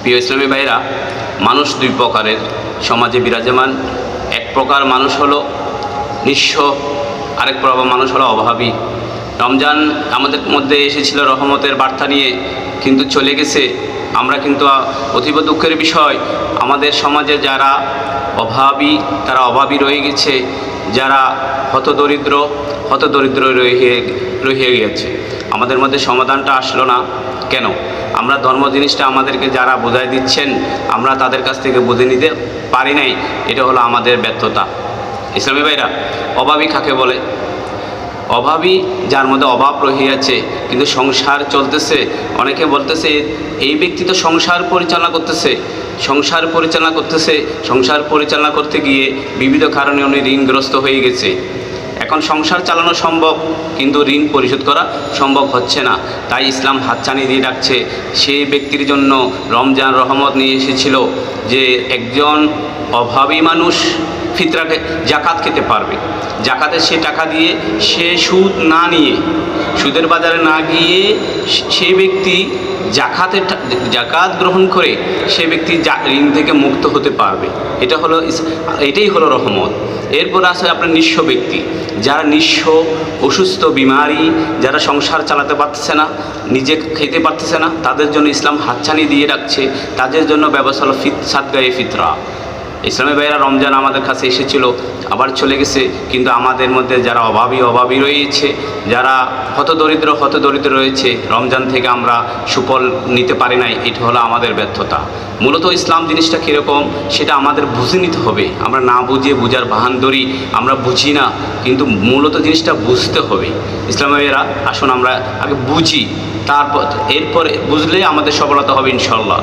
প্রিয় ইসলামী ভাইরা, মানুষ দুই প্রকারের সমাজে বিরাজমান। এক প্রকার মানুষ হলো নিঃস্ব, আরেক প্রকার মানুষ হলো অভাবী। রমজান আমাদের মধ্যে এসেছিল রহমতের বার্তা নিয়ে, কিন্তু চলে গেছে। আমরা কিন্তু অতীব দুঃখের বিষয়, আমাদের সমাজে যারা অভাবী তারা অভাবী রয়ে গেছে, যারা হতদরিদ্র রয়ে গেছে। আমাদের মধ্যে সমাধানটা আসলো না কেন? আমরা ধর্ম জিনিসটা আমাদেরকে যারা বোঝাই দিচ্ছেন, আমরা তাদের কাছ থেকে বুঝে নিতে পারি নাই। এটা হলো আমাদের ব্যর্থতা। ইসলামী ভাইরা, অভাবী কাকে বলে? অভাবী যার মধ্যে অভাব রহিয়াছে কিন্তু সংসার চলতেছে। অনেকে বলতেছে এই ব্যক্তি তো সংসার পরিচালনা করতেছে। সংসার পরিচালনা করতে গিয়ে বিবিধ কারণে উনি ঋণগ্রস্ত হয়ে গেছে। এখন সংসার চালানো সম্ভব, কিন্তু ঋণ পরিশোধ করা সম্ভব হচ্ছে না। তাই ইসলাম হাতছানি দিয়ে রাখছে সেই ব্যক্তির জন্য। রমজান রহমত নিয়ে এসেছিল যে একজন অভাবী মানুষ ফিতরাকে জাকাত খেতে পারবে। জাকাতে সে টাকা দিয়ে সে সুদ না নিয়ে, সুদের বাজারে না গিয়ে সেই ব্যক্তি জাকাত গ্রহণ করে সে ব্যক্তি ঋণ থেকে মুক্ত হতে পারবে। এটাই হলো রহমত। এরপর আছে আপনার নিঃস্ব ব্যক্তি, যারা নিঃস্ব, অসুস্থ, বিমারি, যারা সংসার চালাতে পারতেছে না, নিজে খেতে পারতেছে না, তাদের জন্য ইসলাম হাতছানি দিয়ে রাখছে। তাদের জন্য ব্যবস্থা হলো সাদগায়ে ফিতরা। ইসলামী ভাইয়েরা, রমজান আমাদের কাছে এসেছিল, আবার চলে গেছে, কিন্তু আমাদের মধ্যে যারা অভাবী রয়েছে, যারা হতদরিদ্র রয়েছে, রমজান থেকে আমরা সুফল নিতে পারি নাই। এটা হলো আমাদের ব্যর্থতা। মূলত ইসলাম জিনিসটা কীরকম সেটা আমাদের বুঝে নিতে হবে। আমরা না বুঝিয়ে বুঝার বাহান ধরি, আমরা বুঝি না, কিন্তু মূলত জিনিসটা বুঝতে হবে। ইসলামী ভাইয়েরা, আসুন আমরা আগে বুঝি, এরপরে বুঝলে আমাদের সফলতা হবে ইনশাআল্লাহ।